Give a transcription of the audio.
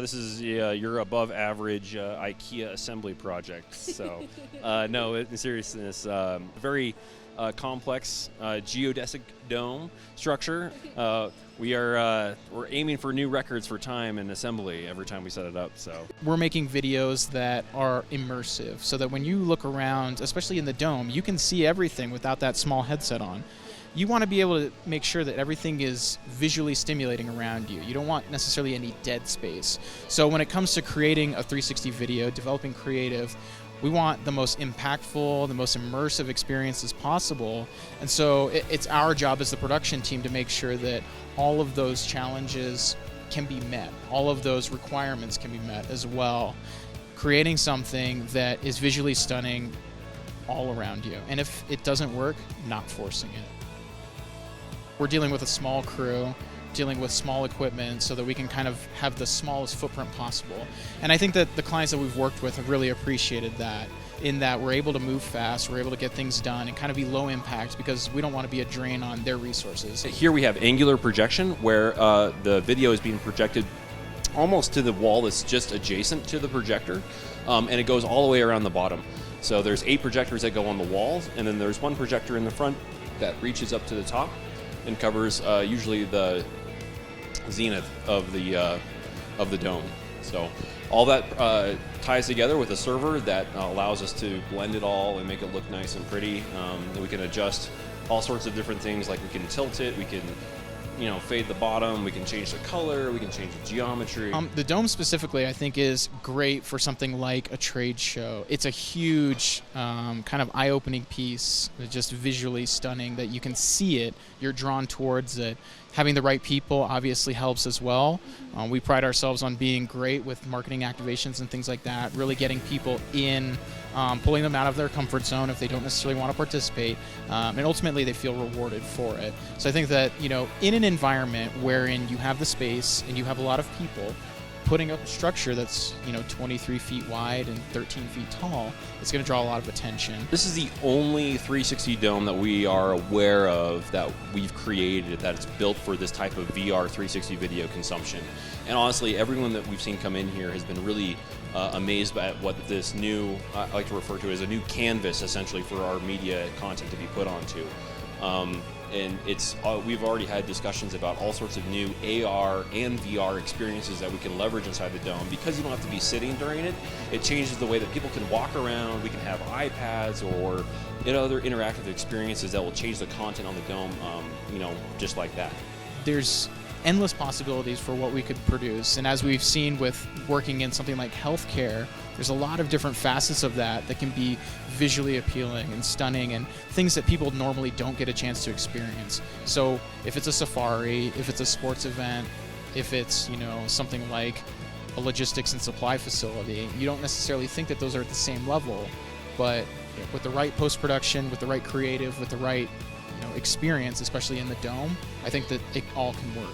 This is your above average IKEA assembly project. So, no, in seriousness, very complex geodesic dome structure. We're aiming for new records for time and assembly every time we set it up. So we're making videos that are immersive, so that when you look around, especially in the dome, you can see everything without that small headset on. You want to be able to make sure that everything is visually stimulating around you. You don't want necessarily any dead space. So when it comes to creating a 360 video, developing creative, we want the most impactful, the most immersive experiences possible. And so it's our job as the production team to make sure that all of those challenges can be met. All of those requirements can be met as well. Creating something that is visually stunning all around you. And if it doesn't work, not forcing it. We're dealing with a small crew, dealing with small equipment, so that we can kind of have the smallest footprint possible. And I think that the clients that we've worked with have really appreciated that, in that we're able to move fast, we're able to get things done and kind of be low impact, because we don't want to be a drain on their resources. here we have angular projection, where the video is being projected almost to the wall that's just adjacent to the projector, and it goes all the way around the bottom. So there's 8 projectors that go on the walls, and then there's one projector in the front that reaches up to the top and covers usually the zenith of the dome. So all that ties together with a server that allows us to blend it all and make it look nice and pretty. And we can adjust all sorts of different things, like we can tilt it, we can fade the bottom, we can change the color, we can change the geometry. The dome specifically, I think, is great for something like a trade show. It's a huge kind of eye-opening piece, just visually stunning, that you can see it, you're drawn towards it. Having the right people obviously helps as well. We pride ourselves on being great with marketing activations and things like that, really getting people in, pulling them out of their comfort zone if they don't necessarily want to participate, and ultimately they feel rewarded for it. So I think that, in an environment wherein you have the space and you have a lot of people, putting up a structure that's 23 feet wide and 13 feet tall, it's going to draw a lot of attention. This is the only 360 dome that we are aware of that we've created that's built for this type of VR 360 video consumption. And honestly, everyone that we've seen come in here has been really amazed by what this new, I like to refer to as a new canvas, essentially, for our media content to be put onto. And we've already had discussions about all sorts of new AR and VR experiences that we can leverage inside the dome. Because you don't have to be sitting during it, it changes the way that people can walk around. We can have iPads or other interactive experiences that will change the content on the dome, just like that. There's endless possibilities for what we could produce, and as we've seen with working in something like healthcare, there's a lot of different facets of that can be visually appealing and stunning, and things that people normally don't get a chance to experience. So if it's a safari, if it's a sports event, if it's something like a logistics and supply facility, you don't necessarily think that those are at the same level, but with the right post-production, with the right creative, with the right experience, especially in the dome, I think that it all can work.